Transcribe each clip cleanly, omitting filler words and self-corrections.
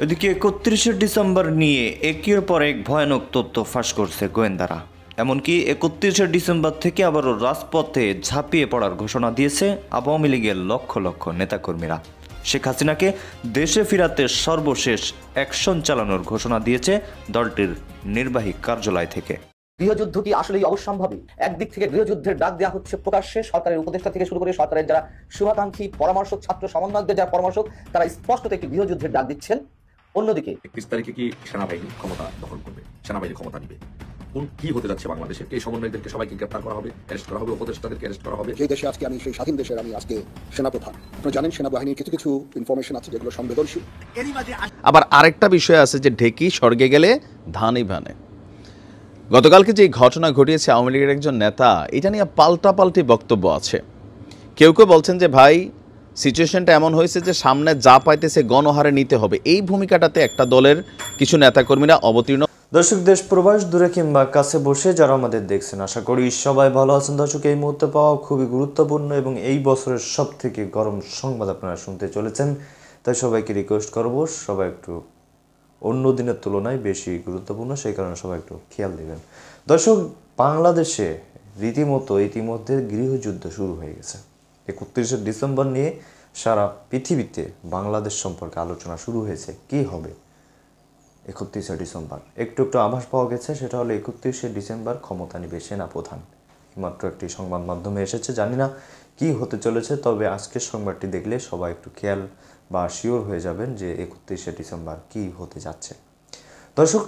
এদিকে 31শে ডিসেম্বর নিয়ে একের পর এক ভয়ানক তথ্য ফাঁস করছে গোয়েন্দারা। এমনকি 31শে ডিসেম্বর থেকে আবারও রাজপথে ঝাঁপিয়ে পড়ার ঘোষণা দিয়েছে আওয়ামী লীগের লক্ষ লক্ষ নেতাকর্মীরা। শেখ হাসিনাকে দেশে ফিরাতে সর্বশেষ অ্যাকশন চালানোর ঘোষণা দিয়েছে দলটির নির্বাহী কার্যালয় থেকে। গৃহযুদ্ধ কি আসলেই অবশ্যম্ভাবী? একদিক থেকে গৃহযুদ্ধের ডাক দেওয়া হচ্ছে প্রকাশ্যে, সরকারের উপদেষ্টা থেকে শুরু করে সরকারের যারা শুভাকাঙ্ক্ষী পরামর্শক, ছাত্র সমন্বয়কদের যারা পরামর্শক, তারা স্পষ্টত একটি গৃহযুদ্ধের ডাক দিচ্ছেন। অন্যদিকে 31 তারিখে কি সেনাবাহিনী ক্ষমতা দখল করবে, সেনাবাহিনী ক্ষমতা নিবে, কোন কি হতে যাচ্ছে বাংলাদেশে? এই সমন্বয়কদেরকে সবাইকে গ্রেফতার করা হবে, অ্যারেস্ট করা হবে, উপদেষ্টাদেরকে অ্যারেস্ট করা হবে। যে দেশে আজকে আমি, সেই স্বাধীন দেশের আমি আজকে সেনাপ্রধান। আপনারা জানেন সেনাবাহিনীর কিছু কিছু ইনফরমেশন আছে যেগুলো সংবেদনশীল। আবার আরেকটা বিষয় আছে যে ঢেকি স্বর্গে গেলে ধানই ভানে। গতকালকে যে ঘটনা ঘটিয়েছে আওয়ামী লীগের একজন নেতা, এটা নিয়ে পাল্টাপাল্টি বক্তব্য আছে। কেউ কেউ বলছেন যে ভাই সিচুয়েশনটা এমন হয়েছে যে সামনে যা পাইতেছে গণহারে নিতে হবে, এই ভূমিকাটাতে একটা দলের কিছু নেতাকর্মীরা অবতীর্ণ। দর্শক, দেশ প্রবাস দূরে কিংবা কাছে বসে যারা আমাদের দেখছেন, আশা করি সবাই ভালো আছেন। দর্শক, এই মুহূর্তে পাওয়া খুবই গুরুত্বপূর্ণ এবং এই বছরের সব থেকে গরম সংবাদ আপনারা শুনতে চলেছেন। তাই সবাইকে রিকোয়েস্ট করবো, সবাই একটু অন্য দিনের তুলনায় বেশি গুরুত্বপূর্ণ, সেই কারণে সবাই একটু খেয়াল দেবেন। দর্শক, বাংলাদেশে রীতিমতো ইতিমধ্যে গৃহযুদ্ধ শুরু হয়ে গেছে। 31শে ডিসেম্বর নিয়ে সারা পৃথিবীতে বাংলাদেশ সম্পর্কে আলোচনা শুরু হয়েছে। কি হবে 31শে ডিসেম্বর? একটু একটু আভাস পাওয়া গেছে, সেটা হলো 31শে ডিসেম্বর ক্ষমতা নিবে সেনাপ্রধান। মাত্র একটি সংবাদ মাধ্যমে এসেছে, জানি না কি হতে চলেছে, তবে আজকের সংবাদটি দেখলে সবাই একটু খেয়াল বা শিওর হয়ে যাবেন যে 31শে ডিসেম্বর কি হতে যাচ্ছে। দর্শক,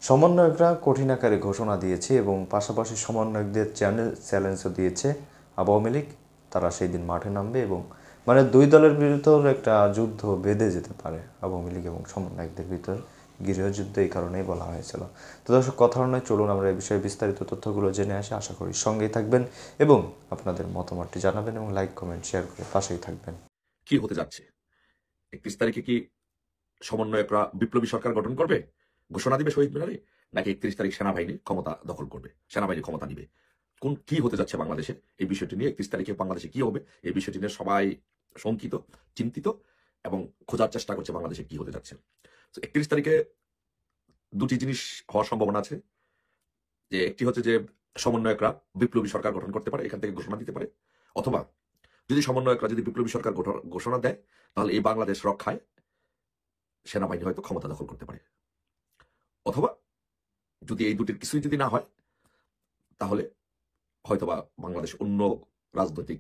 সমন্বয়করা কঠিন আকারে ঘোষণা দিয়েছে এবং পাশাপাশি সমন্বয়কদের চ্যালেঞ্জও দিয়েছে আওয়ামী লীগ। তারা সেই দিন মাঠে নামবে এবং মানে দুই দলের ভিতর একটা যুদ্ধ বেঁধে যেতে পারে আওয়ামী লীগ এবং সমন্বয়কদের ভিতর, গৃহযুদ্ধ এই কারণেই বলা হয়েছিল। তো দর্শক, কথা নয়, চলুন আমরা এই বিষয়ে বিস্তারিত তথ্যগুলো জেনে আসি। আশা করি সঙ্গেই থাকবেন এবং আপনাদের মতামতটি জানাবেন এবং লাইক কমেন্ট শেয়ার করে পাশেই থাকবেন। কি হতে যাচ্ছে? 31 তারিখে কি সমন্বয়করা বিপ্লবী সরকার গঠন করবে, ঘোষণা দিবে শহীদ মিনারে, নাকি 31 তারিখ সেনাবাহিনী ক্ষমতা দখল করবে, সেনাবাহিনী ক্ষমতা নিবে? কোন কি হতে যাচ্ছে বাংলাদেশে? এই বিষয়টি নিয়ে 31 তারিখে বাংলাদেশে কি হবে, এই বিষয়টি নিয়ে সবাই শঙ্কিত, চিন্তিত এবং খোঁজার চেষ্টা করছে বাংলাদেশে কি হতে যাচ্ছে। 31 তারিখে দুটি জিনিস হওয়ার সম্ভাবনা আছে। যে একটি হচ্ছে যে সমন্বয়করা বিপ্লবী সরকার গঠন করতে পারে, এখান থেকে ঘোষণা দিতে পারে, অথবা যদি সমন্বয়করা যদি বিপ্লবী সরকার ঘোষণা দেয়, তাহলে এই বাংলাদেশ রক্ষায় সেনাবাহিনী হয়তো ক্ষমতা দখল করতে পারে। অথবা যদি এই দুটির কিছুই যদি না হয়, তাহলে হয়তোবা বাংলাদেশ অন্য রাজনৈতিক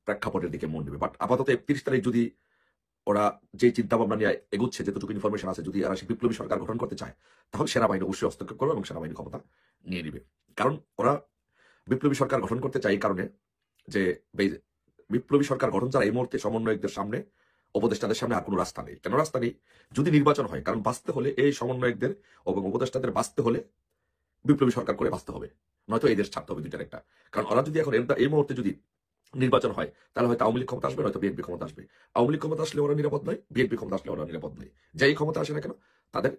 প্রেক্ষাপটের দিকে মন নেবে। বাট আপাতত 31 তারিখ যদি ওরা যে চিন্তা ভাবনা নিয়ে এগুচ্ছে, যেটুকু ইনফরমেশন আছে, যদি এরা বিপ্লবী সরকার গঠন করতে চায়, তাহলে সেনাবাহিনী অবশ্যই হস্তক্ষেপ করবে এবং সেনাবাহিনী ক্ষমতা নিয়ে নিবে। কারণ ওরা বিপ্লবী সরকার গঠন করতে চায় এই কারণে যে বিপ্লবী সরকার গঠন ছাড়া এই মুহূর্তে সমন্বয়কদের সামনে, উপদেষ্টাদের সামনে আর কোনো রাস্তা নেই। কেন রাস্তা নেই? যদি নির্বাচন হয়, কারণ বাঁচতে হলে এই সমন্বয়কদের এবং উপদেষ্টাদের বাঁচতে হলে বিপ্লবী সরকার করে বাঁচতে হবে, নয়তো এই দেশ ছাড়তে হবে, দুইটার একটা। কারণ ওরা যদি এখন এই মুহূর্তে যদি নির্বাচন হয়, তাহলে হয়তো আওয়ামী লীগ ক্ষমতা আসবে, হয়তো বিএনপি ক্ষমতা আসবে। আওয়ামী লীগ ক্ষমতা আসলে ওরা নিরাপদ নয়, বিএনপি ক্ষমতা আসলে ওরা নিরাপদ নয়। যাই ক্ষমতা আসে না কেন, তাদের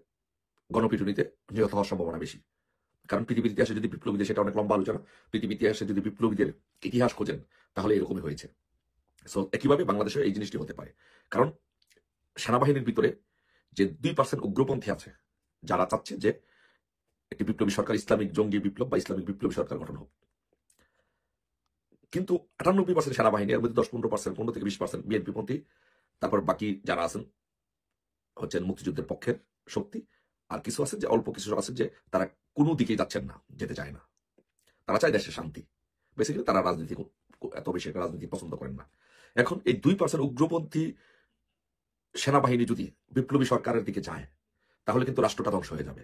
গণপিটুনিতে নিহত হওয়ার সম্ভাবনা বেশি। কারণ পৃথিবীর ইতিহাসে যদি বিপ্লবীদের, সেটা অনেক লম্বা আলোচনা, পৃথিবীর ইতিহাসে যদি বিপ্লবীদের ইতিহাস খোঁজেন, তাহলে এরকমই হয়েছে। সো একইভাবে বাংলাদেশে এই জিনিসটি হতে পারে। কারণ সেনাবাহিনীর ভিতরে যে 2% উগ্রপন্থী আছে, যারা চাচ্ছে যে একটি বিপ্লবী সরকার, ইসলামিক জঙ্গি বিপ্লব বা ইসলামিক বিপ্লবী সরকার গঠন হোক, কিন্তু 98% সেনাবাহিনী, এর মধ্যে 10-15%, 15 থেকে 20% বিএনপি পন্থী, তারপর বাকি যারা আছেন হচ্ছেন মুক্তিযুদ্ধের পক্ষের শক্তি, আর কিছু আছে যে অল্প কিছু আছে যে তারা কোনো দিকেই যাচ্ছেন না, যেতে চায় না, তারা চায় দেশের শান্তি। বেসিক্যালি তারা রাজনীতি, এত বেশি একটা রাজনীতি পছন্দ করেন না। এখন এই 2% উগ্রপন্থী সেনাবাহিনী যদি বিপ্লবী সরকারের দিকে যায়, তাহলে কিন্তু রাষ্ট্রটা ধ্বংস হয়ে যাবে।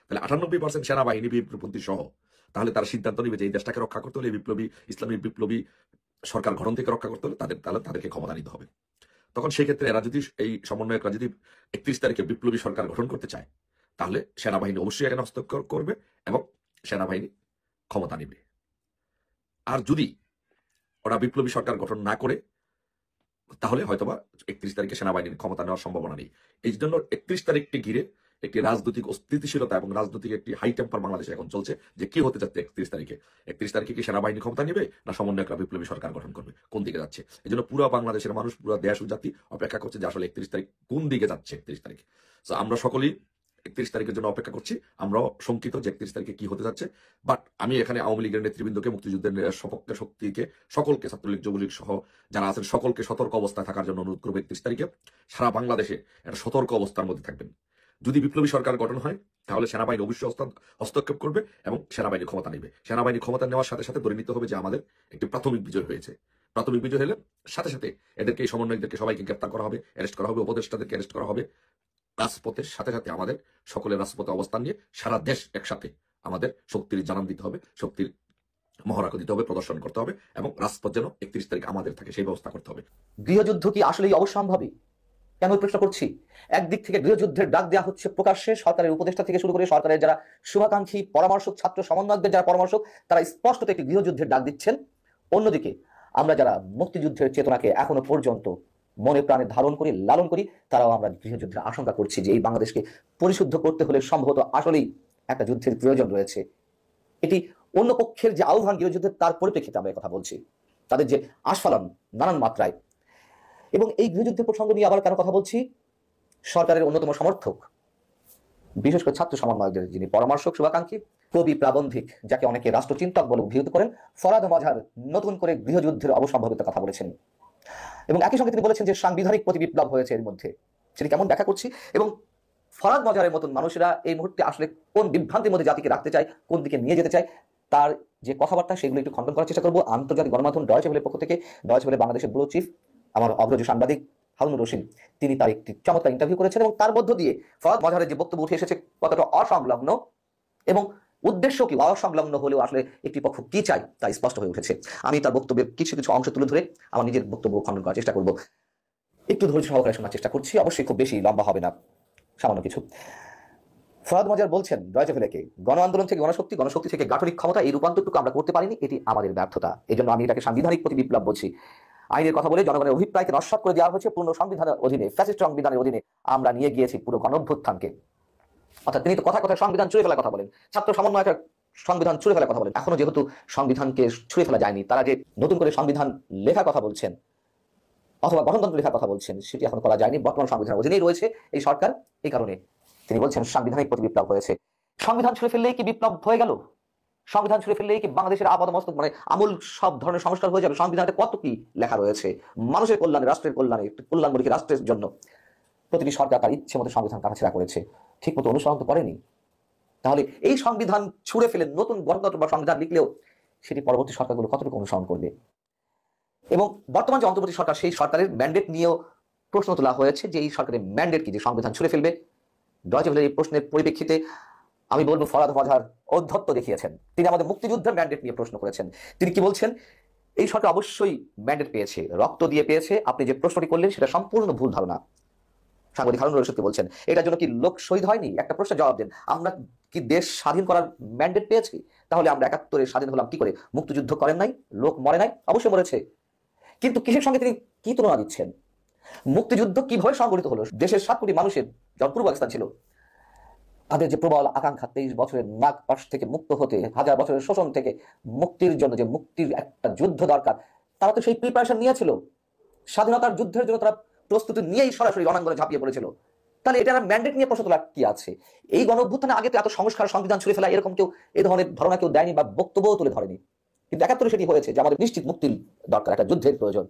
তাহলে 98% সেনাবাহিনী বিপ্লবপন্থী সহ, তাহলে তারা সিদ্ধান্ত নেবে যে এই দেশটাকে রক্ষা করতে হলে, বিপ্লবী ইসলামী বিপ্লবী সরকার গঠন থেকে রক্ষা করতে হলে তাদেরকে ক্ষমতা নিতে হবে। তখন সেই ক্ষেত্রে এরা যদি, এই সমন্বয়করা যদি 31 তারিখে বিপ্লবী সরকার গঠন করতে চায়, তাহলে সেনাবাহিনী অবশ্যই এখানে হস্তক্ষেপ করবে এবং সেনাবাহিনী ক্ষমতা নেবে। আর যদি ওরা বিপ্লবী সরকার গঠন না করে, তাহলে হয়তোবা 31 তারিখে সেনাবাহিনীর ক্ষমতা নেওয়ার সম্ভাবনা নেই। এই জন্য 31 তারিখটি ঘিরে একটি রাজনৈতিক অস্থিতিশীলতা এবং রাজনৈতিক একটি হাই টেম্পার বাংলাদেশে এখন চলছে যে কি হতে যাচ্ছে 31 তারিখে। 31 তারিখে কি সেনাবাহিনী ক্ষমতা নেবে না সমন্বয় একটা বিপ্লবী সরকার গঠন করবে, কোন দিকে যাচ্ছে? এই জন্য পুরো বাংলাদেশের মানুষ, পুরো দেশ ও জাতি অপেক্ষা করছে যে আসলে 31 তারিখ কোন দিকে যাচ্ছে। 31 তারিখ আমরা সকলেই 31 তারিখের জন্য অপেক্ষা করছি। আমরাও শঙ্কিত যে 31 তারিখে কি হতে যাচ্ছে। বাট আমি এখানে আওয়ামী লীগের নেতৃবৃন্দকে, মুক্তিযুদ্ধের সপক্ষে শক্তিকে, সকলকে, ছাত্রলীগ যুবলীগ সহ যারা আছেন সকলকে সতর্ক অবস্থায় থাকার জন্য অনুরোধ করবো। 31 তারিখে সারা বাংলাদেশে একটা সতর্ক অবস্থার মধ্যে থাকবেন। যদি বিপ্লবী সরকার গঠন হয় তাহলে সেনাবাহিনী অবশ্যই হস্তক্ষেপ করবে এবং সেনাবাহিনী ক্ষমতা নেবে। সেনাবাহিনী ক্ষমতা নেওয়ার সাথে সাথে ধরে নিতে হবে যে আমাদের একটি প্রাথমিক বিজয় হয়েছে। প্রাথমিক বিজয় হলে সাথে সাথে এদেরকে, এই সমন্বয়কদেরকে সবাইকে গ্রেপ্তার করা হবে, অ্যারেস্ট করা হবে, উপদেষ্টাদেরকে অ্যারেস্ট করা হবে। রাজপথের সাথে সাথে আমাদের সকলের রাজপথে অবস্থান নিয়ে সারা দেশ একসাথে আমাদের শক্তির জানান দিতে হবে, শক্তির মহড়া দিতে হবে, প্রদর্শন করতে হবে এবং রাজপথ যেন 31 তারিখ আমাদের থাকে সেই ব্যবস্থা করতে হবে। গৃহযুদ্ধ কি আসলেই অবশ্যম্ভাবী? কেন প্রশ্ন করছি? একদিক থেকে গৃহযুদ্ধের ডাক দেওয়া হচ্ছে প্রকাশ্যে, সরকারের উপদেষ্টা থেকে শুরু করে সরকারের যারা শুভাকাঙ্ক্ষী পরামর্শক, ছাত্র সমন্বয়কদের যারা পরামর্শক, তারা স্পষ্টত একটি গৃহযুদ্ধের ডাক দিচ্ছেন। অন্যদিকে আমরা যারা মুক্তিযুদ্ধের চেতনাকে এখনো পর্যন্ত মনে প্রাণে ধারণ করি, লালন করি, তারাও আমরা গৃহযুদ্ধের আশঙ্কা করছি যে এই বাংলাদেশকে পরিশুদ্ধ করতে হলে সম্ভবত আসলেই একটা যুদ্ধের প্রয়োজন রয়েছে। এটি অন্য পক্ষের যে আহ্বান গৃহযুদ্ধের, তার পরিপ্রেক্ষিতে আমরা কথা বলছি, তাদের যে আস্ফালন নানান মাত্রায়। এবং এই গৃহযুদ্ধের প্রসঙ্গ নিয়ে আবার কেন কথা বলছি? সরকারের অন্যতম সমর্থক, বিশেষ করে ছাত্র সমন্বয়কদের যিনি পরামর্শক, শুভাকাঙ্ক্ষী, কবি, প্রাবন্ধিক, যাকে অনেকে রাষ্ট্রচিন্তক বলে অভিহিত করেন, ফরাদ মজহার নতুন করে গৃহযুদ্ধের অবসম্ভাবিতার কথা বলেছেন এবং একই সঙ্গে তিনি বলেছেন যে সাংবিধানিক প্রতিবিপ্লব হয়েছে এর মধ্যে। সেটি কেমন ব্যাখ্যা করছি। এবং ফরাদ মজহারের মতন মানুষেরা এই মুহূর্তে আসলে কোন বিভ্রান্তির মধ্যে জাতিকে রাখতে চায়, কোন দিকে নিয়ে যেতে চায়, তার যে কথাবার্তা সেগুলো একটু খণ্ডন করার চেষ্টা করবো। আন্তর্জাতিক গণমাধ্যম ডয়েচে ভেলের পক্ষ থেকে, ডয়েচে ভেলে বাংলাদেশের ব্যুরো চিফ, আমার অগ্রজ সাংবাদিক হারুনুর রশিদ, তিনি তার একটি চমৎকার ইন্টারভিউ করেছেন এবং তার মধ্য দিয়ে ফরাদ মজহারের যে বক্তব্য উঠে এসেছে কতটা অসংলগ্ন এবং উদ্দেশ্য কি অসংলগ্ন হলেও আসলে একটি পক্ষ কি চাই তা স্পষ্ট হয়ে উঠেছে। আমি তার বক্তব্যের কিছু কিছু অংশ তুলে ধরে আমার নিজের বক্তব্য খণ্ডন করার চেষ্টা করব। একটু ধৈর্য সহকারে শোনার চেষ্টা করছি, অবশ্যই খুব বেশি লম্বা হবে না, সামান্য কিছু। ফরাদ মজহার বলছেন ডয়েচে ভেলেকে, গণ আন্দোলন থেকে গণশক্তি, গণশক্তি থেকে গাঠনিক ক্ষমতা, এই রূপান্তরটুকু আমরা করতে পারিনি, এটি আমাদের ব্যর্থতা। এই জন্য আমি এটাকে সাংবিধানিক প্রতি বিপ্লব বলছি। আইনের কথা বলে জনগণের অভিপ্রায়কে নস্যাৎ করে দেওয়া হয়েছে পূর্ণ সংবিধানের অধীনে, ফ্যাসিস্ট সংবিধানের অধীনে আমরা নিয়ে গিয়েছি পুরো গণঅভ্যুত্থানকে। অর্থাৎ তিনি তো কথা কথা সংবিধান ছুঁড়ে ফেলার কথা বলেন, ছাত্র সমন্বয়কের সংবিধান ছুঁড়ে ফেলার কথা বলেন। এখনো যেহেতু সংবিধানকে ছুঁড়ে ফেলা যায়নি, তারা যে নতুন করে সংবিধান লেখার কথা বলছেন অথবা গণতন্ত্র লেখার কথা বলছেন, সেটি এখন করা যায়নি। বর্তমান সংবিধানের অধীনেই রয়েছে এই সরকার। এই কারণে তিনি বলছেন সাংবিধানিক প্রতি বিপ্লব হয়েছে। সংবিধান ছুঁড়ে ফেললেই কি বিপ্লব হয়ে গেল? সংবিধান ছুঁড়ে ফেললেই কি বাংলাদেশের আপাদমস্তক মানে আমূল সব ধরনের সংস্কার হয়ে যাবে? সংবিধানে কত কি লেখা রয়েছে মানুষের কল্যাণে, রাষ্ট্রের কল্যাণে, কল্যাণমূলক রাষ্ট্রের জন্য। প্রতিটি সরকার তার ইচ্ছে মতো সংবিধান কাটাছেড়া করেছে, ঠিক মতো অনুসরণ তো করেনি। তাহলে এই সংবিধান ছুঁড়ে ফেলে নতুন গণতন্ত্র বা সংবিধান লিখলেও সেটি পরবর্তী সরকারগুলো কতটুকু অনুসরণ করবে? এবং বর্তমান যে অন্তর্বর্তী সরকার, সেই সরকারের ম্যান্ডেট নিয়েও প্রশ্ন তোলা হয়েছে যে এই সরকারের ম্যান্ডেট কি, যে সংবিধান ছুঁড়ে ফেলবে। ডয়েচে ভেলের এই প্রশ্নের পরিপ্রেক্ষিতে আমি বলবো ফরাদ মজহার ঔদ্ধত্য দেখিয়েছেন। তিনি আমাদের মুক্তিযুদ্ধের ম্যান্ডেট নিয়ে প্রশ্ন করেছেন। তিনি কি বলছেন? এই সরকার অবশ্যই ম্যান্ডেট পেয়েছে, রক্ত দিয়ে পেয়েছে। আপনি যে প্রশ্নটি করলেন সেটা সম্পূর্ণ ভুল ধারণা। সাংবাদিক হারুনুর রশিদকে বলছেন এটার জন্য কি লোক শহীদ হয়নি? একটা প্রশ্নের জবাব দেন। আমরা কি দেশ স্বাধীন করার ম্যান্ডেট পেয়েছি? তাহলে আমরা ৭১ স্বাধীন হলাম কি করে? মুক্তিযুদ্ধ করেন নাই? লোক মরে নাই? অবশ্যই মরেছে। কিন্তু কিসের সঙ্গে তিনি কি তুলনা দিচ্ছেন? মুক্তিযুদ্ধ কিভাবে সংগঠিত হলো? দেশের ৭ কোটি মানুষের, যখন পূর্ব পাকিস্তান ছিল, তাদের যে প্রবল আকাঙ্ক্ষা ২৩ বছরের নাগ পাশ থেকে মুক্ত হতে, ১০০০ বছরের শোষণ থেকে মুক্তির জন্য যে মুক্তির একটা যুদ্ধ দরকার, তারা তো সেই প্রিপারেশন নিয়েছিল। স্বাধীনতার যুদ্ধের জন্য তারা প্রস্তুতি নিয়েই সরাসরি রণাঙ্গনে ঝাঁপিয়ে পড়েছিল। তাহলে এটা ম্যান্ডেট নিয়ে প্রশ্ন তোলা কি আছে? এই গণঅভ্যুত্থানে আগে তো এত সংস্কার, সংবিধান ছুঁড়ে ফেলা এরকম কেউ এই ধরনের ধারণা কেউ দেয়নি বা বক্তব্যও তুলে ধরেনি। কিন্তু ৭১ সেটি হয়েছে যে আমাদের নিশ্চিত মুক্তির দরকার, একটা যুদ্ধের প্রয়োজন।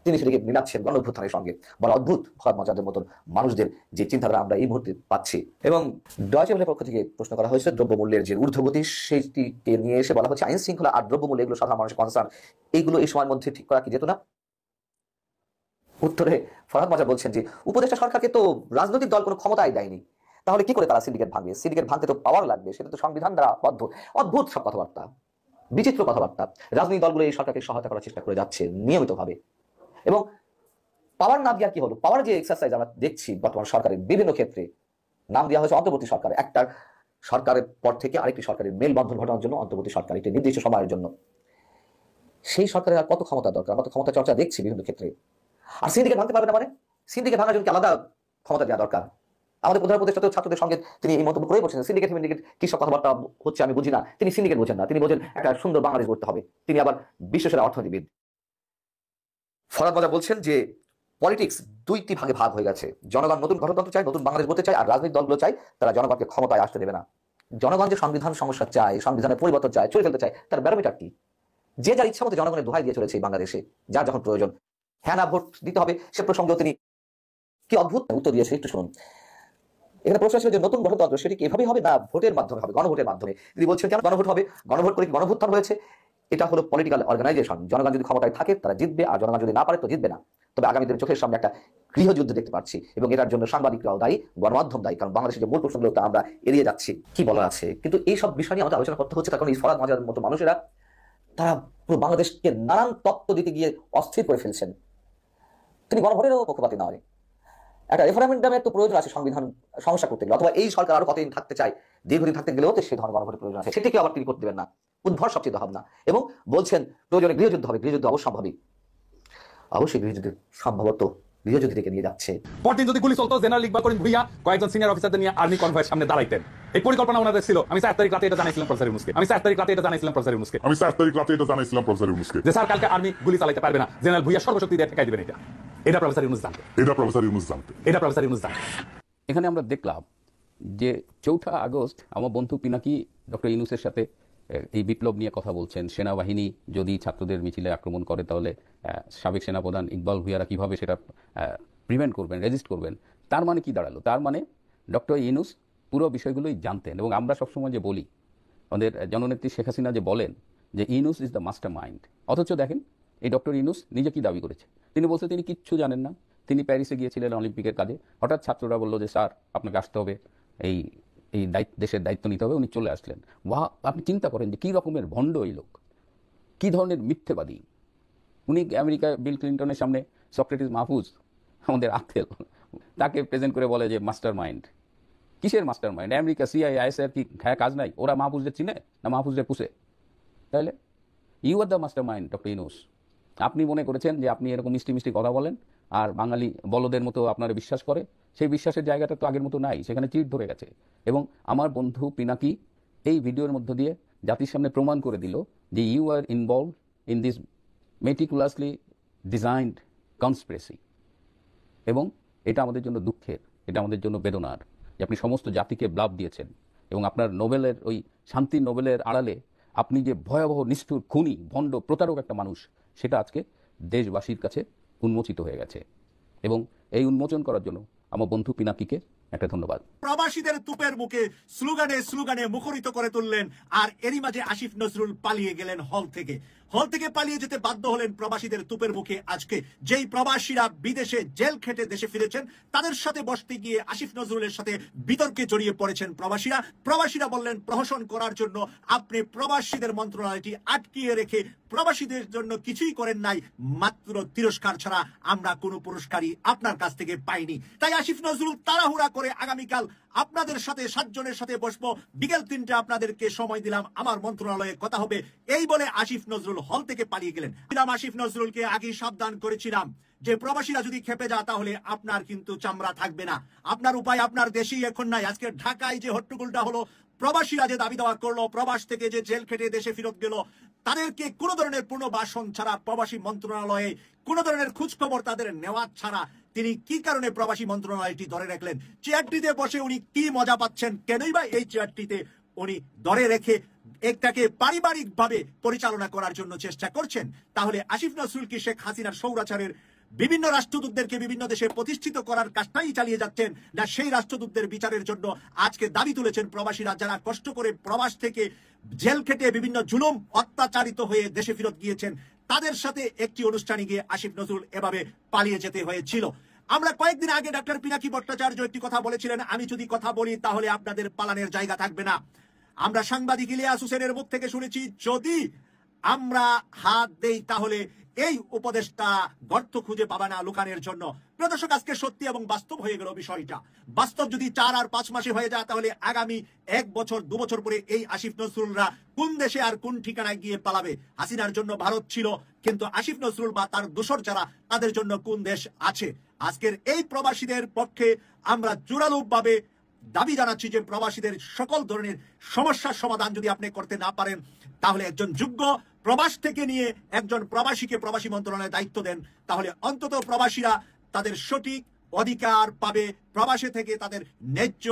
তিনি সেটিকে মিলাচ্ছেন গণঅভ্যুত্থানের সঙ্গে। বড় অদ্ভুত ফরাদ মজহারের মতন মানুষদের যে চিন্তাধারা আমরা এই মুহূর্তে পাচ্ছি। এবং ডয়েচে ভেলের পক্ষ থেকে প্রশ্ন করা হয়েছে দ্রব্যমূল্যের যে ঊর্ধ্বগতি, সেইটিকে নিয়ে এসে বলা হচ্ছে আইন শৃঙ্খলা আর দ্রব্যমূল্য এগুলো সাধারণ মানুষের কনসার্ন, এইগুলো এই সময়ের মধ্যে ঠিক করা কি যেত না? উত্তরে ফরাদ মজহার বলছেন যে উপদেষ্টা সরকারকে তো রাজনৈতিক দল কোনো ক্ষমতাই দেয়নি, তাহলে কি করে তারা সিন্ডিকেট ভাঙবে? সিন্ডিকেট ভাঙতে তো পাওয়ার লাগবে, সেটা তো সংবিধান দ্বারা বদ্ধ। অদ্ভুত সব কথাবার্তা, বিচিত্র কথাবার্তা। রাজনৈতিক দলগুলো এই সরকারকে সহায়তা করার চেষ্টা করে যাচ্ছে নিয়মিতভাবে। এবং পাওয়ার না দেওয়ার কি হলো? পাওয়ার যে এক্সারসাইজ আমরা দেখছি বর্তমান সরকারের বিভিন্ন ক্ষেত্রে, নাম দেওয়া হয়েছে অন্তর্বর্তী সরকার। একটা সরকারের পর থেকে আরেকটি সরকারের মেলবন্ধন ঘটানোর জন্য অন্তর্বর্তী সরকার, একটি নির্দিষ্ট সময়ের জন্য। সেই সরকারের আর কত ক্ষমতা দরকার? কত ক্ষমতা চর্চা দেখছি বিভিন্ন ক্ষেত্রে। আর সিন্ডিকেট ভাঙতে পারবে না মানে? সিন্ডিকেট ভাঙার জন্য কি আলাদা ক্ষমতা দেওয়া দরকার? আমাদের প্রধান উপদেষ্টা ছাত্রদের সঙ্গে তিনি এই মন্তব্য করে বলছেন, সিন্ডিকেট কি সব কথাবার্তা হচ্ছে আমি বুঝি না। তিনি সিন্ডিকেট বোঝেন না, তিনি বোঝেন একটা সুন্দর বাংলাদেশ গড়তে হবে। তিনি আবার বিশ্বসেরা অর্থনীতিবিদ। ফরহাদ মজা বলছেন যে পলিটিক্স দুইটি ভাগে ভাগ হয়ে গেছে। জনগণ নতুন গণতন্ত্র চায়, নতুন বাংলাদেশ গড়তে চায়, আর রাজনৈতিক দলগুলো চায় তারা জনগণকে ক্ষমতায় আসতে দেবে না। জনগণ যে সংবিধান সমস্যা চায়, সংবিধানের পরিবর্তন চায়, চলে ফেলতে চায়, তার ব্যারোমিটার কি? যে যার ইচ্ছা মতো জনগণের দোহাই দিয়ে চলেছে এই বাংলাদেশে, যার যখন প্রয়োজন হ্যাঁ না ভোট দিতে হবে সে প্রসঙ্গেও তিনি কি অদ্ভুত উত্তর দিয়েছে, একটু শুনুন। এখানে প্রশ্ন ছিল যে নতুন গণতন্ত্র সেটি কি এভাবে হবে না ভোটের মাধ্যমে হবে, গণভোটের মাধ্যমে? তিনি বলছেন কেন গণভোট হবে? গণভোট করে গণভুত্থান হয়েছে, এটা হলো পলিটিক্যাল অর্গানাইজেশন। জনগণ যদি ক্ষমতায় থাকে তারা জিতবে, আর জনগণ যদি না পারে তো জিতবে না। তবে আগামী দিনে চোখের সামনে একটা গৃহযুদ্ধ দেখতে পাচ্ছি, এবং এটার জন্য সাংবাদিকরাও দায়ী, গণমাধ্যম দায়ী, কারণ বাংলাদেশের যে মূল প্রশ্নগুলো তা আমরা এড়িয়ে যাচ্ছি। কি বলা আছে কিন্তু এই সব বিষয় নিয়ে আমাদের আলোচনা করতে হচ্ছে, কারণ এই ফরহাদ মজার মতো মানুষেরা তারা পুরো বাংলাদেশকে নানান তত্ত্ব দিতে গিয়ে অস্থির করে ফেলছেন। তিনি গণভোটেরও পক্ষপাতী নয়। একটা রেফারেন্ডামের তো প্রয়োজন আছে সংবিধান সমস্যা করতে গেলে, অথবা এই সরকার আরো কতদিন থাকতে চায়, দীর্ঘদিন থাকতে গেলেও তো সেই ধরনের গণভোটের প্রয়োজন আছে, সেটাকে আবার তিনি করতে দেবেন না। উদ্ভট সবচেয়ে ভাবনা। এবং বলছেন প্রয়োজনে গৃহযুদ্ধ হবে, গৃহযুদ্ধ অবশ্যম্ভাবী। অবশ্যই গৃহযুদ্ধ সম্ভবত গৃহযুদ্ধ থেকে নিয়ে যাচ্ছে। পরদিন যদি গুলি চলতো, জেনারেল ইকবাল করিম ভুইয়া কয়েকজন সিনিয়র অফিসারদের নিয়ে আর্মি কনভয়ের সামনে দাঁড়াইতেন। এই পরিকল্পনা ওনাদের ছিল। আমি 4 তারিখ রাতে এটা জানাইছিলাম প্রফেসর ইউনূসকে। যে স্যার কালকে আর্মি গুলি চালাইতে পারবে না, জেনারেল ভুইয়া সর্বশক্তি দিয়ে ঠেকাই দিবেন। এটা প্রফেসর ইউনূস জানতেন। এখানে আমরা দেখলাম যে 4 আগস্ট আমার বন্ধু পিনাকি ডক্টর ইউনূসের সাথে এই বিপ্লব নিয়ে কথা বলছেন। সেনাবাহিনী যদি ছাত্রদের মিছিলে আক্রমণ করে তাহলে সাবেক সেনাপ্রধান ইকবাল ভুইয়ারা কিভাবে সেটা প্রিভেন্ট করবেন, রেজিস্ট করবেন। তার মানে কি দাঁড়ালো? তার মানে ডক্টর ইউনূস পুরো বিষয়গুলোই জানতেন। এবং আমরা সবসময় যে বলি, আমাদের জননেত্রী শেখ হাসিনা যে বলেন যে Yunus is the master mind, অথচ দেখেন এই ডক্টর ইউনূস নিজে কি দাবি করেছে? তিনি বলছে তিনি কিচ্ছু জানেন না। তিনি প্যারিসে গিয়েছিলেন অলিম্পিকের কাজে, হঠাৎ ছাত্ররা বললো যে স্যার আপনাকে আসতে হবে, এই দেশের দায়িত্ব নিতে হবে। উনি চলে আসলেন। আপনি চিন্তা করেন যে কী রকমের ভণ্ড এই লোক, কী ধরনের মিথ্যেবাদী। উনি আমেরিকা বিল ক্লিন্টনের সামনে সক্রেটিস মাহফুজ, আমাদের আঙ্কেল, তাকে প্রেজেন্ট করে বলে যে মাস্টার মাইন্ড। কিসের master mind? America CI ISR কি খায় কাজ নাই? ওরা মাহফুজদের চিনে না মাহফুজদের পুষে? তাহলে you are the mastermind doctor Yunus. আপনি মনে করেছেন যে আপনি এরকম মিষ্টি মিষ্টি কথা বলেন আর বাঙালি বলদের মতো আপনারা বিশ্বাস করে, সেই বিশ্বাসের জায়গাটা তো আগের মতো নাই, সেখানে চিট ধরে গেছে। এবং আমার বন্ধু পিনাকি এই ভিডিওর মধ্য দিয়ে জাতির সামনে প্রমাণ করে দিল যে you are involve in this meticulously designed conspiracy. এবং এটা আমাদের জন্য দুঃখের, এটা আমাদের জন্য বেদনার যে আপনি সমস্ত জাতিকে ব্লাব দিয়েছেন। এবং আপনার নোবেলের ওই শান্তি নোবেলের আড়ালে আপনি যে ভয়াবহ নিষ্ঠুর খুনি ভণ্ড প্রতারক একটা মানুষ, সেটা আজকে দেশবাসীর কাছে উন্মোচিত হয়ে গেছে। এবং এই উন্মোচন করার জন্য আমার বন্ধু পিনাকিকে একটা ধন্যবাদ। প্রবাসীদের তুপের মুখে স্লোগানে স্লোগানে মুখরিত করে তুললেন, আর এরই মাঝে আসিফ নজরুল পালিয়ে গেলেন হল থেকে। হল থেকে পালিয়ে যেতে বাধ্য হলেন প্রবাসীদের তুপের মুখে। আজকে যেই প্রবাসীরা বিদেশে জেল খেটে দেশে ফিরেছেন, তাদের সাথে বসতে গিয়ে আসিফ নজরুলের সাথে বিতর্কে জড়িয়ে পড়েছেন প্রবাসীরা বললেন প্রহসন করার জন্য আপনি প্রবাসীদের মন্ত্রণালয়টি আটকিয়ে রেখে প্রবাসীদের জন্য কিছুই করেন নাই, মাত্র তিরস্কার ছাড়া আমরা কোনো পুরস্কারই আপনার কাছ থেকে পাইনি। তাই আসিফ নজরুল তাড়াহুড়া করে আগামীকাল আপনাদের সাথে 7 জনের সাথে বসবো, বিকেল 3টে আপনাদেরকে সময় দিলাম, আমার মন্ত্রণালয়ে কথা হবে, এই বলে আসিফ নজরুল হল থেকে পালিয়ে গেলেন। আসিফ নজরুলকে আগে সাবধান করেছিলাম যে প্রবাসীরা যদি খেপে যায় তাহলে আপনার কিন্তু চামড়া থাকবে না, আপনার উপায় আপনার দেশেই এখন নাই। আজকে ঢাকায় যে হট্টগোলটা হলো, প্রবাসীরা যে দাবি দাওয়া করলো, প্রবাস থেকে যে জেল খেটে দেশে ফেরত গেল, তাদেরকে কোনো ধরনের পুনর্বাসন ছাড়া, প্রবাসী মন্ত্রণালয়ে কোনো ধরনের খোঁজখবর তাদের নেওয়া ছাড়া তিনি কি কারণে প্রবাসী মন্ত্রণালয়টি ধরে রাখলেন? চেয়ারটিতে বসে উনি কি মজা পাচ্ছেন? কেনই বা এই চেয়ারটিতে উনি ধরে রেখে একটাকে পারিবারিক ভাবে পরিচালনা করার জন্য চেষ্টা করছেন? তাহলে আসিফ নজরুল কি শেখ হাসিনার স্বৈরাচারের বিভিন্ন রাষ্ট্রদূতদেরকে বিভিন্ন দেশে প্রতিষ্ঠিত করার কাজটাই চালিয়ে যাচ্ছেন, না সেই রাষ্ট্রদূতদের বিচারের জন্য আজকে দাবি তুলেছেন প্রবাসীরা, যারা কষ্ট করে প্রবাস থেকে জেল খেটে বিভিন্ন জুলুম অত্যাচারিত হয়ে দেশে ফেরত গিয়েছেন, তাদের সাথে একটি অনুষ্ঠানে গিয়ে আসিফ নজরুল এভাবে পালিয়ে যেতে হয়েছিল। আমরা কয়েকদিন আগে ডক্টর পিনাকি ভট্টাচার্য একটি কথা বলেছিলেন, আমি যদি কথা বলি তাহলে আপনাদের পালানের জায়গা থাকবে না। আমরা সাংবাদিক ইলিয়াস হোসেনের মুখ থেকে শুনেছি, যদি আমরা হাত দেই তাহলে এই উপদেশটা গর্ত খুঁজে পাবে না লুকানোর জন্য। প্রিয় দর্শক, আজকে সত্যি এবং বাস্তব হয়ে গেল বিষয়টা। বাস্তব যদি 4 আর 5 মাসে হয়ে যায়, তাহলে আগামী 1 বছর 2 বছর পরে এই আসিফ নজরুলরা কোন দেশে আর কোন ঠিকানায় গিয়ে পালাবে? হাসিনার জন্য ভারত ছিল, কিন্তু আসিফ নজরুল বা তার দোসর যারা, তাদের জন্য কোন দেশ আছে? আজকের এই প্রবাসীদের পক্ষে আমরা জোরালোভাবে দাবি জানাচ্ছি যে প্রবাসীদের সকল ধরনের সমস্যার সমাধান যদি আপনি করতে না পারেন, তাহলে একজন যোগ্য প্রবাস থেকে নিয়ে একজন প্রবাসীকে প্রবাসী মন্ত্রণালয়ে দায়িত্ব দেন, তাহলে অন্তত প্রবাসীরা তাদের সঠিক অধিকার পাবে। প্রবাসে থেকে তাদের ন্যায্য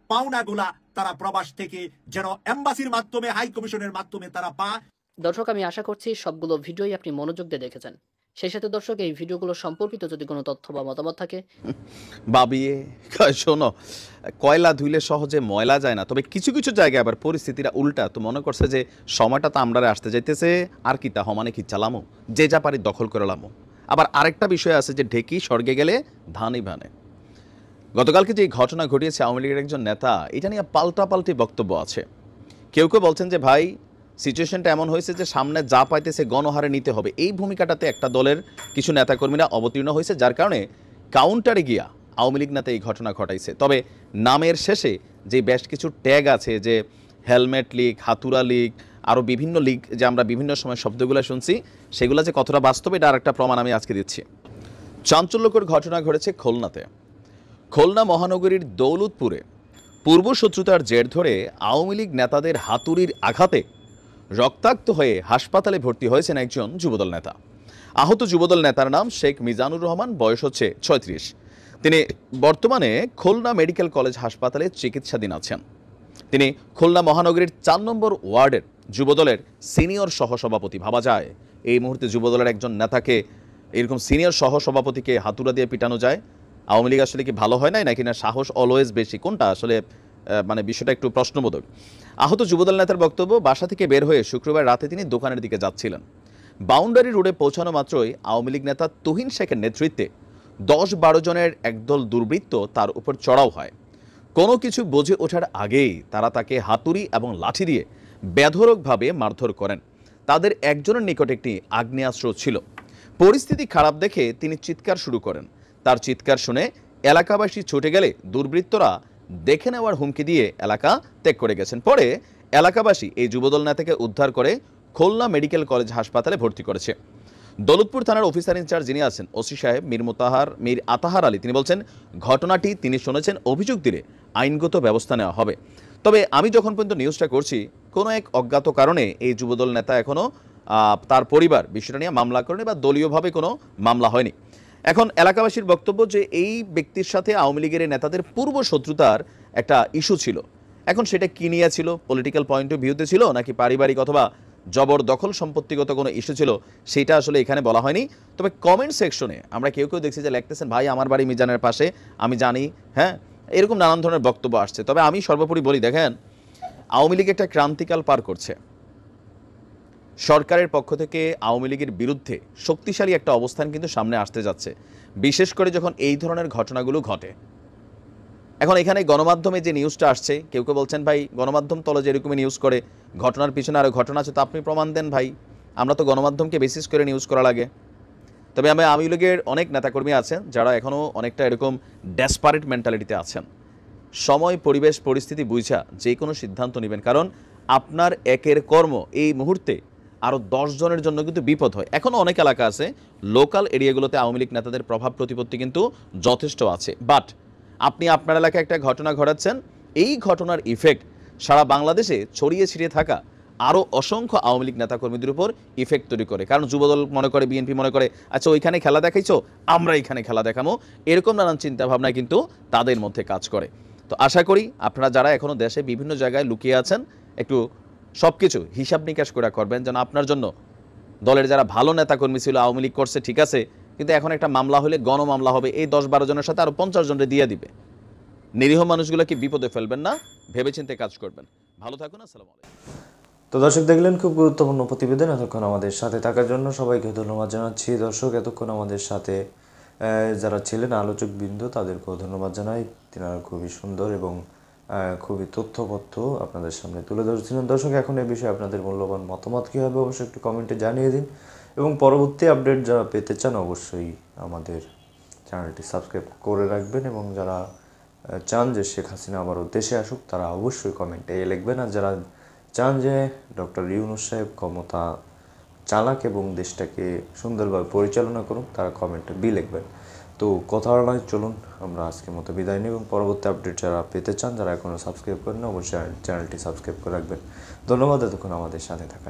পাওনাগুলা তারা প্রবাস থেকে যেন এম্বাসির মাধ্যমে, হাই কমিশনের মাধ্যমে তারা পায়। দর্শক, আমি আশা করছি সবগুলো ভিডিওই আপনি মনোযোগ দিয়ে দেখেছেন। সেই সাথে দর্শক, এই ভিডিওগুলো সম্পর্কিত যদি কোনো তথ্য বা মতামত থাকে, বাবিয়ে শোনো, কয়লা ধুইলে সহজে ময়লা যায় না, তবে কিছু কিছু জায়গায় আবার পরিস্থিতিটা উল্টা। তো মনে করছে যে সময়টা তো আমরা আসতে যাইতেছে, আর কি তা হমানে কি চালামো, যে যা পারি দখল করে লামো। আবার আরেকটা বিষয় আছে যে ঢেকি স্বর্গে গেলে ধানই ভানে। গতকালকে যে ঘটনা ঘটিয়েছে আওয়ামী লীগের একজন নেতা, এটা নিয়ে পাল্টাপাল্টি বক্তব্য আছে। কেউ কেউ বলছেন যে ভাই, সিচুয়েশনটা এমন হয়েছে যে সামনে যা পাইতেছে গণহারে নিতে হবে, এই ভূমিকাটাতে একটা দলের কিছু নেতাকর্মীরা অবতীর্ণ হয়েছে, যার কারণে কাউন্টারে গিয়া আওয়ামী লীগ নেতা এই ঘটনা ঘটাইছে। তবে নামের শেষে যে বেশ কিছু ট্যাগ আছে, যে হেলমেট লীগ, হাতুরা লীগ, আরও বিভিন্ন লীগ, যে আমরা বিভিন্ন সময় শব্দগুলো শুনছি, সেগুলো যে কতটা বাস্তব এটা আর একটা প্রমাণ আমি আজকে দিচ্ছি। চাঞ্চল্যকর ঘটনা ঘটেছে খুলনাতে। খুলনা মহানগরীর দৌলতপুরে পূর্বশত্রুতার জের ধরে আওয়ামী লীগ নেতাদের হাতুড়ির আঘাতে রক্তাক্ত হয়ে হাসপাতালে ভর্তি হয়েছেন একজন যুবদল নেতা। আহত যুবদল নেতার নাম শেখ মিজানুর রহমান, বয়স হচ্ছে ৩৬। তিনি বর্তমানে খুলনা মেডিকেল কলেজ হাসপাতালে চিকিৎসাধীন আছেন। তিনি খুলনা মহানগরীর ৪ নম্বর ওয়ার্ডের যুবদলের সিনিয়র সহসভাপতি। ভাবা যায় এই মুহূর্তে যুবদলের একজন নেতাকে, এরকম সিনিয়র সহসভাপতিকে হাতুড়া দিয়ে পিটানো যায়। আওয়ামী লীগ আসলে কি ভালো হয় নাই, নাকি না সাহস অলওয়েজ বেশি, কোনটা আসলে মানে বিষয়টা একটু প্রশ্নবোধক। আহত যুবদল নেতার বক্তব্য, বাসা থেকে বের হয়ে শুক্রবার রাতে তিনি দোকানের দিকে যাচ্ছিলেন। বাউন্ডারি রোডে পৌঁছানো মাত্রই আওয়ামী লীগ নেতা তুহিন শেখের নেতৃত্বে ১০-১২ জনের একদল দুর্বৃত্ত তার উপর চড়াও হয়। কোনো কিছু বুঝে ওঠার আগেই তারা তাকে হাতুড়ি এবং লাঠি দিয়ে বেধড়কভাবে মারধর করেন। তাদের একজনের নিকট একটি আগ্নেয়াস্ত্র ছিল। পরিস্থিতি খারাপ দেখে তিনি চিৎকার শুরু করেন। তার চিৎকার শুনে এলাকাবাসী ছুটে গেলে দুর্বৃত্তরা দেখে নেওয়ার হুমকি দিয়ে এলাকা ত্যাগ করে গেছেন। পরে এলাকাবাসী এই যুবদল নেতাকে উদ্ধার করে খুলনা মেডিকেল কলেজ হাসপাতালে ভর্তি করেছে। দৌলতপুর থানার অফিসার ইনচার্জ যিনি আছেন, ওসি সাহেব মীর আতাহার আলী, তিনি বলছেন ঘটনাটি তিনি শুনেছেন, অভিযোগ দিলে আইনগত ব্যবস্থা নেওয়া হবে। তবে আমি যখন পর্যন্ত নিউজটা করছি, কোনো এক অজ্ঞাত কারণে এই যুবদল নেতা এখনও, তার পরিবার বিষয়টা নিয়ে মামলা করেনি বা দলীয়ভাবে কোনো মামলা হয়নি। এখন এলাকাবাসীর বক্তব্য যে এই ব্যক্তির সাথে আওয়ামী লীগের নেতাদের পূর্ব শত্রুতার একটা ইস্যু ছিল। এখন সেটা কি নিয়ে ছিল, পলিটিক্যাল পয়েন্ট অফ ভিউতে ছিল, নাকি পারিবারিক অথবা জবরদখল সম্পত্তিগত কোনো ইস্যু ছিল, সেটা আসলে এখানে বলা হয়নি। তবে কমেন্ট সেকশনে আমরা কেউ কেউ দেখছি যে লিখতেছেন, ভাই আমার বাড়ি মিজানের পাশে, আমি জানি, হ্যাঁ, এরকম নানান ধরনের বক্তব্য আসছে। তবে আমি সর্বোপরি বলি, দেখেন, আওয়ামী লীগ একটা ক্রান্তিকাল পার করছে। সরকারের পক্ষ থেকে আওয়ামী লীগের বিরুদ্ধে শক্তিশালী একটা অবস্থান কিন্তু সামনে আসতে যাচ্ছে, বিশেষ করে যখন এই ধরনের ঘটনাগুলো ঘটে। এখন এখানে গণমাধ্যমে যে নিউজটা আসছে, কেউ কেউ বলছেন ভাই গণমাধ্যম তলে যে এরকমই নিউজ করে, ঘটনার পিছনে আরও ঘটনা আছে, তো আপনি প্রমাণ দেন ভাই। আমরা তো গণমাধ্যমকে বেসিস করে নিউজ করা লাগে। তবে আওয়ামী লীগের অনেক নেতাকর্মী আছেন যারা এখনও অনেকটা এরকম ডেসপারেট মেন্টালিটিতে আছেন। সময়, পরিবেশ, পরিস্থিতি বুঝা যে কোনো সিদ্ধান্ত নেবেন, কারণ আপনার একের কর্ম এই মুহূর্তে আরও 10 জনের জন্য কিন্তু বিপদ হয়। এখনও অনেক এলাকা আছে, লোকাল এরিয়াগুলোতে আওয়ামী লীগ নেতাদের প্রভাব প্রতিপত্তি কিন্তু যথেষ্ট আছে। বাট আপনি আপনার এলাকায় একটা ঘটনা ঘটাচ্ছেন, এই ঘটনার ইফেক্ট সারা বাংলাদেশে ছড়িয়ে ছিটিয়ে থাকা আরও অসংখ্য আওয়ামী লীগ নেতাকর্মীদের উপর ইফেক্ট তৈরি করে। কারণ যুবদল মনে করে, বিএনপি মনে করে, আচ্ছা ওইখানে খেলা দেখাইছো, আমরা এখানে খেলা দেখাবো, এরকম নানান চিন্তাভাবনা কিন্তু তাদের মধ্যে কাজ করে। তো আশা করি আপনারা যারা এখনও দেশে বিভিন্ন জায়গায় লুকিয়ে আছেন, একটু সব কিছু হিসাব নিকাশ করে করবেন, যেন আপনার জন্য দলের যারা ভালো নেতাকর্মী ছিল, আওয়ামী লীগ করছে ঠিক আছে, কিন্তু এখন একটা মামলা হলে গণমামলা হবে, এই 10-12 জনের সাথে আরও 50 জনকে দিয়ে দিবে। নিরীহ মানুষগুলোকে বিপদে ফেলবেন না, ভেবেচিন্তে কাজ করবেন। ভালো থাকুন, আসসালামু আলাইকুম। তো দর্শক, দেখলেন খুব গুরুত্বপূর্ণ প্রতিবেদন। এতক্ষণ আমাদের সাথে থাকার জন্য সবাইকে ধন্যবাদ জানাচ্ছি। দর্শক, এতক্ষণ আমাদের সাথে যারা ছিলেন আলোচকবৃন্দ, তাদেরকেও ধন্যবাদ জানাই। তিনারা খুবই সুন্দর এবং খুবই তথ্যবদ্ধ আপনাদের সামনে তুলে ধরেছিলেন। দর্শক, এখন এই বিষয়ে আপনাদের মূল্যবান মতামত কী হবে অবশ্যই একটু কমেন্টে জানিয়ে দিন, এবং পরবর্তী আপডেট যারা পেতে চান অবশ্যই আমাদের চ্যানেলটি সাবস্ক্রাইব করে রাখবেন, এবং যারা চান যে শেখ হাসিনা আবারও দেশে আসুক তারা অবশ্যই কমেন্টে লিখবেন, আর যারা চান যে ডক্টর ইউনূস সাহেব ক্ষমতা চালাক এবং দেশটাকে সুন্দরভাবে পরিচালনা করুক তারা কমেন্টে বি লিখবেন। তো কথা নয়, চলুন আমরা আজকের মতো বিদায় নিই এবং পরবর্তী আপডেট যারা পেতে চান, যারা এখনও সাবস্ক্রাইব করেন, অবশ্যই চ্যানেলটি সাবস্ক্রাইব করে রাখবেন। ধন্যবাদ এতক্ষণ আমাদের সাথে থাকার